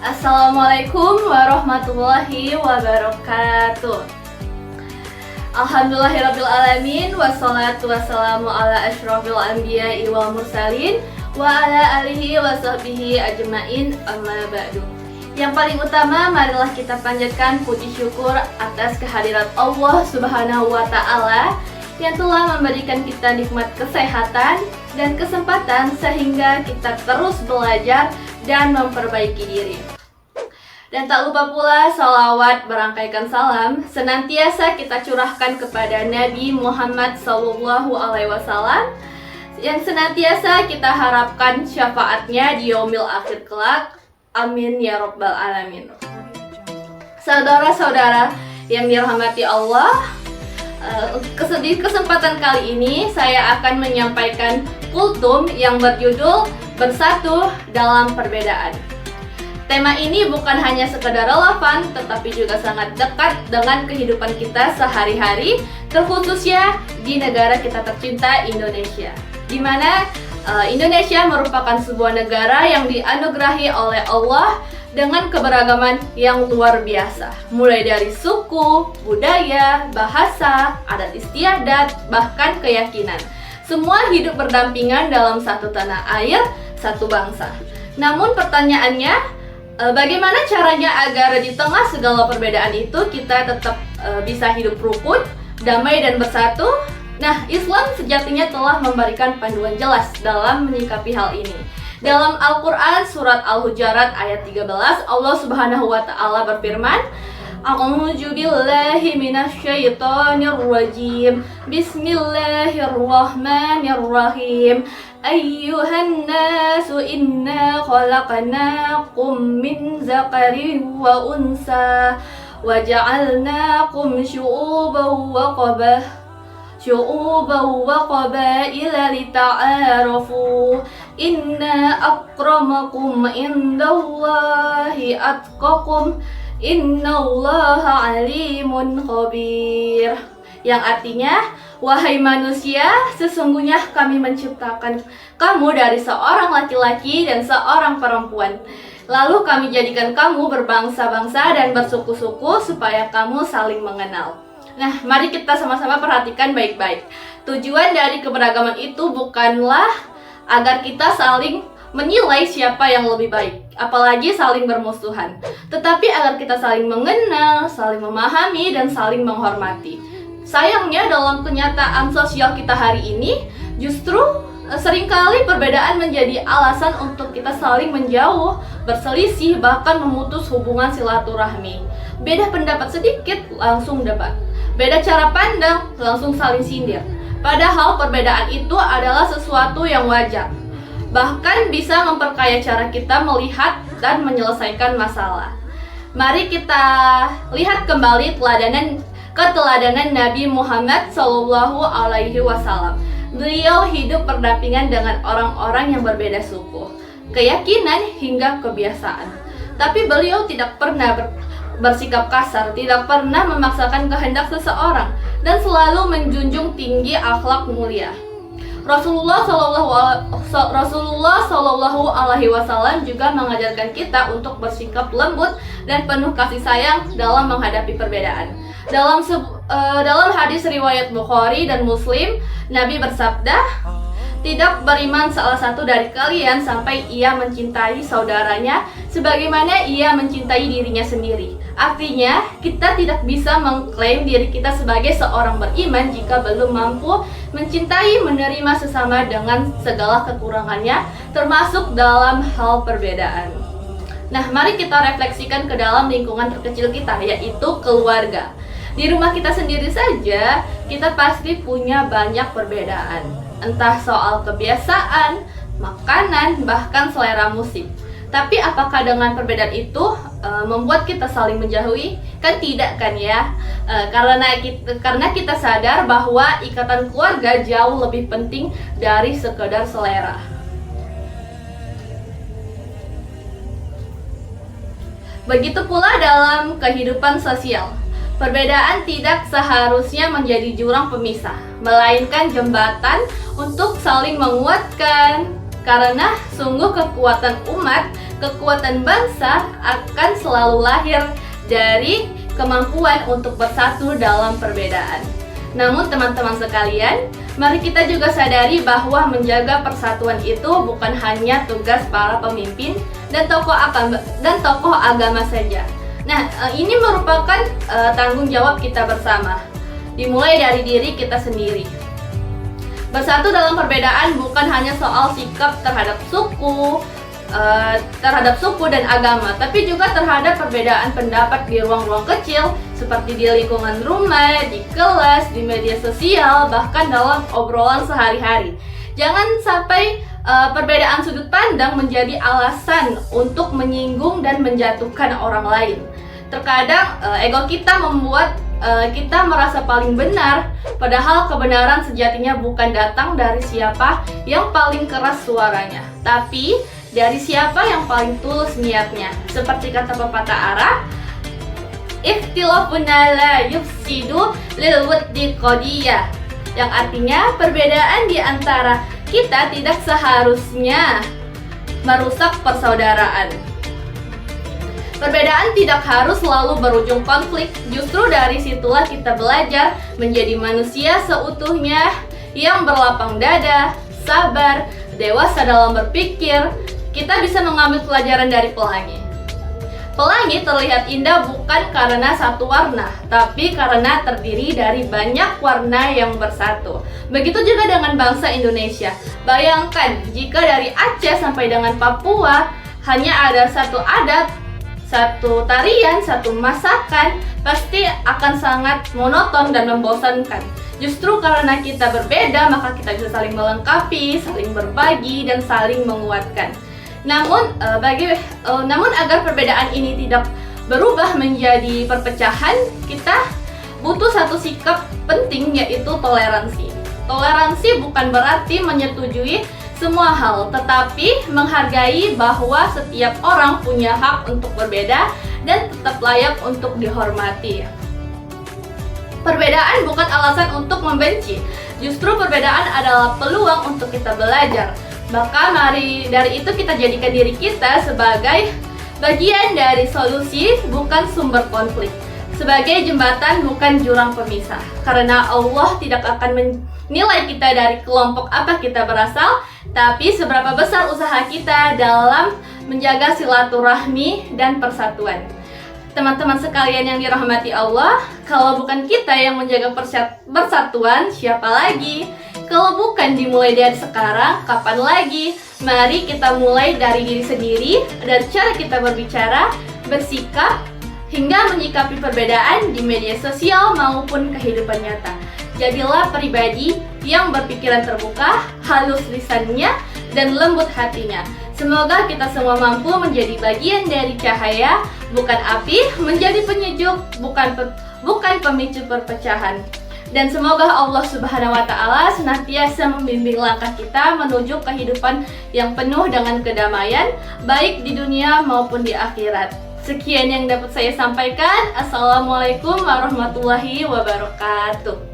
Assalamualaikum warahmatullahi wabarakatuh. Alhamdulillahirrabbilalamin. Wassalatu wassalamu ala asyrafil anbiya'i wal mursalin wa ala alihi wa sahbihi ajma'in, amma ba'du. Yang paling utama, marilah kita panjatkan puji syukur atas kehadirat Allah Subhanahu wa Ta'ala yang telah memberikan kita nikmat kesehatan dan kesempatan sehingga kita terus belajar dan memperbaiki diri. Dan tak lupa pula salawat berangkaikan salam senantiasa kita curahkan kepada Nabi Muhammad SAW yang senantiasa kita harapkan syafaatnya di yaumil akhir kelak. Amin ya rabbal alamin. Saudara-saudara yang dirahmati Allah, di kesempatan kali ini saya akan menyampaikan kultum yang berjudul Bersatu dalam Perbedaan. Tema ini bukan hanya sekedar relevan, tetapi juga sangat dekat dengan kehidupan kita sehari-hari, terkhususnya di negara kita tercinta Indonesia, di mana Indonesia merupakan sebuah negara yang dianugerahi oleh Allah dengan keberagaman yang luar biasa, mulai dari suku, budaya, bahasa, adat istiadat, bahkan keyakinan. Semua hidup berdampingan dalam satu tanah air, satu bangsa. Namun pertanyaannya, bagaimana caranya agar di tengah segala perbedaan itu kita tetap bisa hidup rukun, damai dan bersatu? Nah, Islam sejatinya telah memberikan panduan jelas dalam menyikapi hal ini. Dalam Al-Quran surat Al-Hujurat ayat 13, Allah Subhanahu wa Ta'ala berfirman, A'udzu billahi minasyaitonir rajim. Bismillahirrahmanirrahim. Ayyuhan nasu inna khalaqnakum min zakarin wa unsa wa ja'alnakum syu'uban wa qabaila lita'arafu. Inna akramakum indallahi atqakum. Innallaha alimun khabir. Yang artinya, wahai manusia, sesungguhnya kami menciptakan kamu dari seorang laki-laki dan seorang perempuan. Lalu kami jadikan kamu berbangsa-bangsa dan bersuku-suku supaya kamu saling mengenal. Nah, mari kita sama-sama perhatikan baik-baik. Tujuan dari keberagaman itu bukanlah agar kita saling menilai siapa yang lebih baik, apalagi saling bermusuhan, tetapi agar kita saling mengenal, saling memahami, dan saling menghormati. Sayangnya dalam kenyataan sosial kita hari ini, justru seringkali perbedaan menjadi alasan untuk kita saling menjauh, berselisih, bahkan memutus hubungan silaturahmi. Beda pendapat sedikit, langsung debat. Beda cara pandang, langsung saling sindir. Padahal perbedaan itu adalah sesuatu yang wajar, bahkan bisa memperkaya cara kita melihat dan menyelesaikan masalah. Mari kita lihat kembali keteladanan Nabi Muhammad SAW. Beliau hidup berdampingan dengan orang-orang yang berbeda suku, keyakinan hingga kebiasaan. Tapi beliau tidak pernah bersikap kasar, tidak pernah memaksakan kehendak seseorang, dan selalu menjunjung tinggi akhlak mulia. Rasulullah Shallallahu Alaihi Wasallam juga mengajarkan kita untuk bersikap lembut dan penuh kasih sayang dalam menghadapi perbedaan. Dalam hadis riwayat Bukhari dan Muslim, Nabi bersabda, tidak beriman salah satu dari kalian sampai ia mencintai saudaranya sebagaimana ia mencintai dirinya sendiri. Artinya, kita tidak bisa mengklaim diri kita sebagai seorang beriman jika belum mampu mencintai, menerima sesama dengan segala kekurangannya, termasuk dalam hal perbedaan. Nah, mari kita refleksikan ke dalam lingkungan terkecil kita, yaitu keluarga. Di rumah kita sendiri saja, kita pasti punya banyak perbedaan. Entah soal kebiasaan, makanan, bahkan selera musik. Tapi apakah dengan perbedaan itu membuat kita saling menjauhi? Kan tidak kan ya? Karena kita sadar bahwa ikatan keluarga jauh lebih penting dari sekedar selera. Begitu pula dalam kehidupan sosial. Perbedaan tidak seharusnya menjadi jurang pemisah, melainkan jembatan untuk saling menguatkan. Karena sungguh kekuatan umat kekuatan bangsa akan selalu lahir dari kemampuan untuk bersatu dalam perbedaan. Namun teman-teman sekalian, mari kita juga sadari bahwa menjaga persatuan itu bukan hanya tugas para pemimpin dan tokoh agama saja. Nah, ini merupakan tanggung jawab kita bersama. Dimulai dari diri kita sendiri. Bersatu dalam perbedaan bukan hanya soal sikap terhadap suku dan agama, tapi juga terhadap perbedaan pendapat di ruang-ruang kecil seperti di lingkungan rumah, di kelas, di media sosial, bahkan dalam obrolan sehari-hari. Jangan sampai perbedaan sudut pandang menjadi alasan untuk menyinggung dan menjatuhkan orang lain. Terkadang ego kita membuat kita merasa paling benar, padahal kebenaran sejatinya bukan datang dari siapa yang paling keras suaranya, tapi dari siapa yang paling tulus niatnya. Seperti kata pepatah Arab, ikhtilafuna la yufsidu lil waddi qadiyah, yang artinya perbedaan di antara kita tidak seharusnya merusak persaudaraan. Perbedaan tidak harus selalu berujung konflik. Justru dari situlah kita belajar menjadi manusia seutuhnya yang berlapang dada, sabar, dewasa dalam berpikir. Kita bisa mengambil pelajaran dari pelangi. Pelangi terlihat indah bukan karena satu warna, tapi karena terdiri dari banyak warna yang bersatu. Begitu juga dengan bangsa Indonesia. Bayangkan jika dari Aceh sampai dengan Papua hanya ada satu adat, satu tarian, satu masakan, pasti akan sangat monoton dan membosankan. Justru karena kita berbeda, maka kita bisa saling melengkapi, saling berbagi, dan saling menguatkan. Namun agar perbedaan ini tidak berubah menjadi perpecahan, kita butuh satu sikap penting, yaitu toleransi. Toleransi bukan berarti menyetujui semua hal, tetapi menghargai bahwa setiap orang punya hak untuk berbeda dan tetap layak untuk dihormati. Perbedaan bukan alasan untuk membenci, justru perbedaan adalah peluang untuk kita belajar. Maka mari dari itu kita jadikan diri kita sebagai bagian dari solusi, bukan sumber konflik. Sebagai jembatan, bukan jurang pemisah. Karena Allah tidak akan menilai kita dari kelompok apa kita berasal, tapi seberapa besar usaha kita dalam menjaga silaturahmi dan persatuan. Teman-teman sekalian yang dirahmati Allah, kalau bukan kita yang menjaga persatuan, siapa lagi? Kalau bukan dimulai dari sekarang, kapan lagi? Mari kita mulai dari diri sendiri, dari cara kita berbicara, bersikap, hingga menyikapi perbedaan di media sosial maupun kehidupan nyata. Jadilah pribadi yang berpikiran terbuka, halus lisannya, dan lembut hatinya. Semoga kita semua mampu menjadi bagian dari cahaya, bukan api, menjadi penyejuk, bukan pemicu perpecahan. Dan semoga Allah Subhanahu wa Ta'ala senantiasa membimbing langkah kita menuju kehidupan yang penuh dengan kedamaian, baik di dunia maupun di akhirat. Sekian yang dapat saya sampaikan. Assalamualaikum warahmatullahi wabarakatuh.